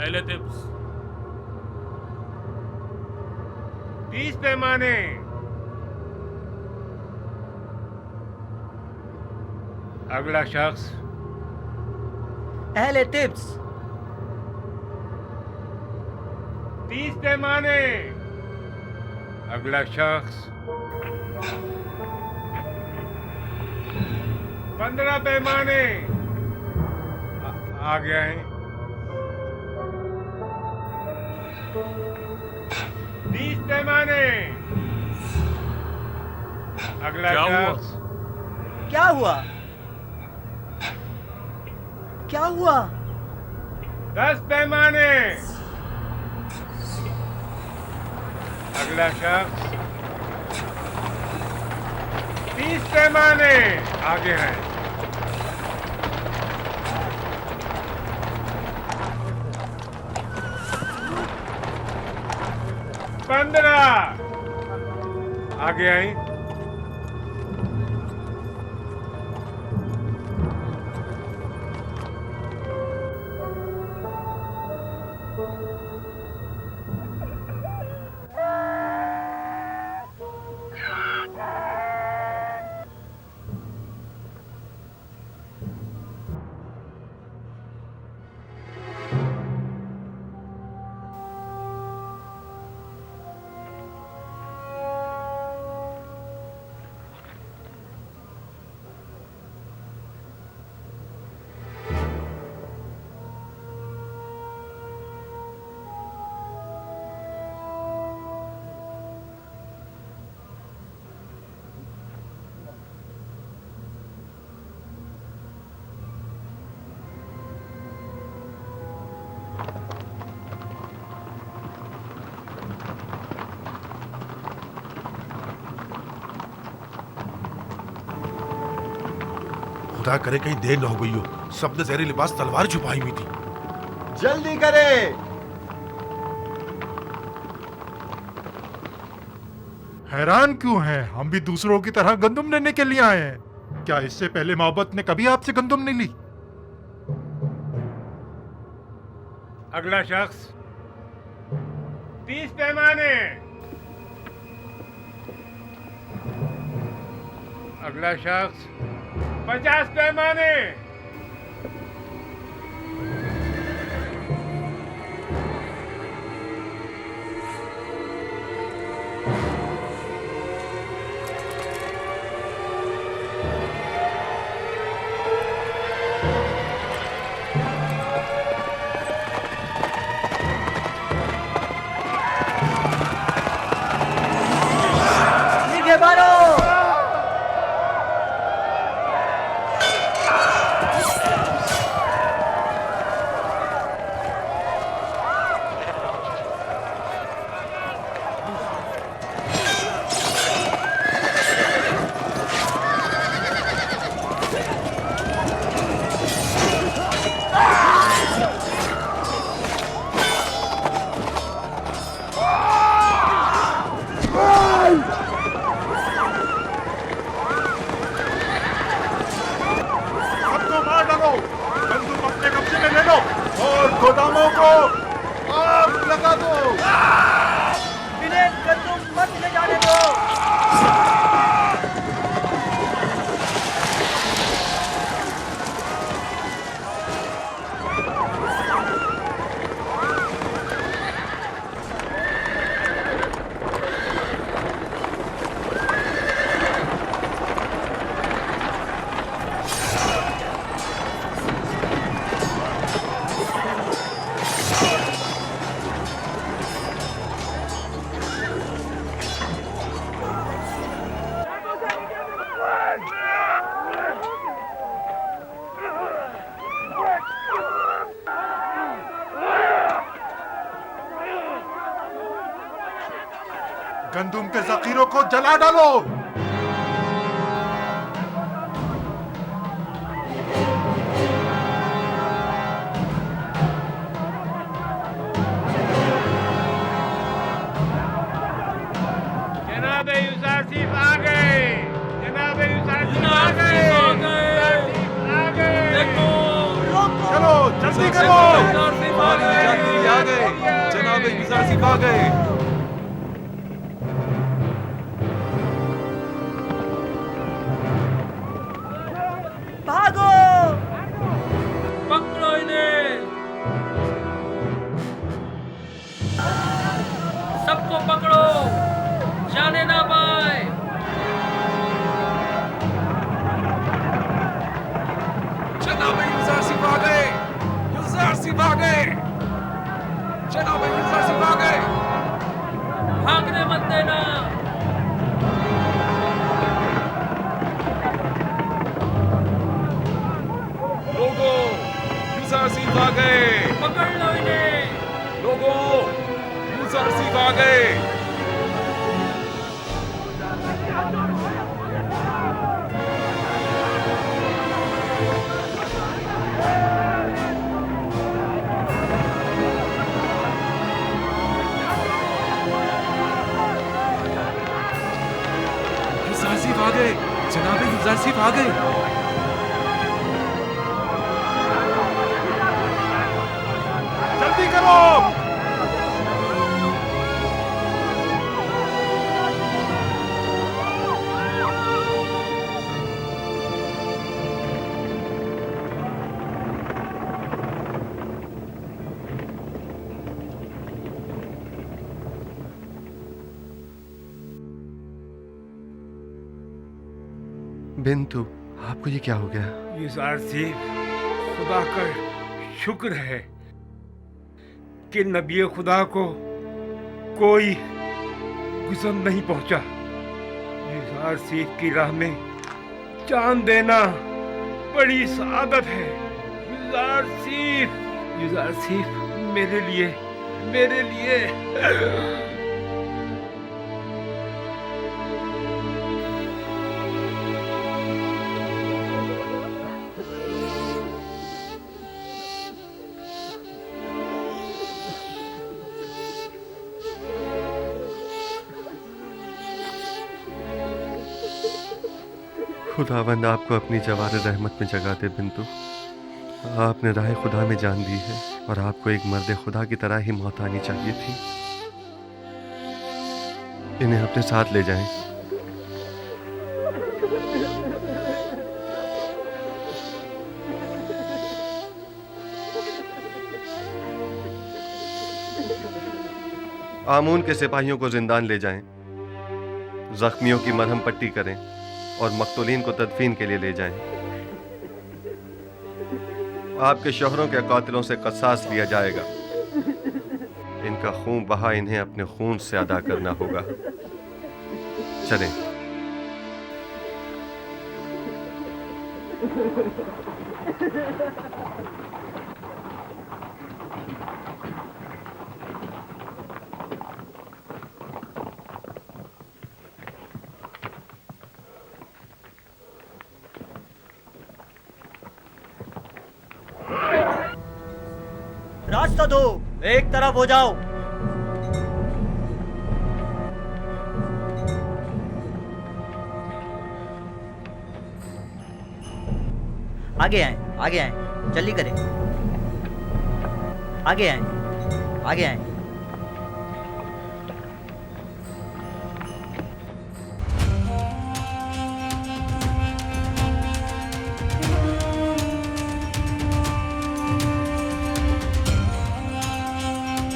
अहले तिब्स 30 पैमाने। अगला शख्स। अहले तिब्स 30 पैमाने। अगला शख्स। 15 पैमाने। आ गया है। 20 पैमाने। अगला क्या हुआ? शख्स। क्या हुआ? क्या हुआ? 10 पैमाने। अगला शख्स। 30 पैमाने। आगे हैं। 15। आगे आई। खुदा करे कहीं देर न हो गई हो। सबने जहरी लिबास तलवार छुपाई हुई थी। जल्दी करे। हैरान क्यों हैं? हम भी दूसरों की तरह गंदुम लेने के लिए आए हैं। क्या इससे पहले मोहब्बत ने कभी आपसे गंदुम नहीं ली? अगला शख्स। 30 पैमाने। अगला शख्स। 50 पैमाने। नीचे मारो। सबको मार डालो। गंदुम अपने कब्जे में ले लो और गोदामों को आग लगा दो। इन्हें गंदुम मत ले जाने दो। गंदुम के जखीरों को जला डालो। जनाब यूसुफ आ गए। जनाब यूसुफ आ गए। देखो चलो जल्दी करो। जल्दी युजार सिंह आ गए। भागो। पकड़ो इन्हें, सबको पकड़ो, जाने ना पाए। जनाब युजार सिंह आ गए। युजार सिंह आ गए। जनाब युजार सिंह आ गए। भागने मत देना। लोगों, युजार सिंह आ गए। पकड़ लो इन्हें। लोगों, युजार सिंह आ गए। युजार सिंह आ गए। जनाब युजार सिंह आ गए। जल्दी करो। बिंतु, आपको ये क्या हो गया? युजार सिंह, खुदा का शुक्र है कि नबी खुदा को कोई गुज़र नहीं पहुंचा। युजार सिंह की राह में जान देना बड़ी सआदत है। युजार सिंह मेरे लिए खुदावंद आपको अपनी जवार रहमत में जगा दे बिंतु। आपने राह खुदा में जान दी है और आपको एक मर्द खुदा की तरह ही मौत आनी चाहिए थी। इन्हें अपने साथ ले जाएं। आमून के सिपाहियों को जिंदान ले जाएं, जख्मियों की मरहम पट्टी करें और मकतूलीन को तदफीन के लिए ले जाएं। आपके शोहरों के कातिलों से कसास लिया जाएगा। इनका खून बहा इन्हें अपने खून से अदा करना होगा। चलें। रास्ता दो, एक तरफ हो जाओ। आगे आए, जल्दी करें। आगे आए।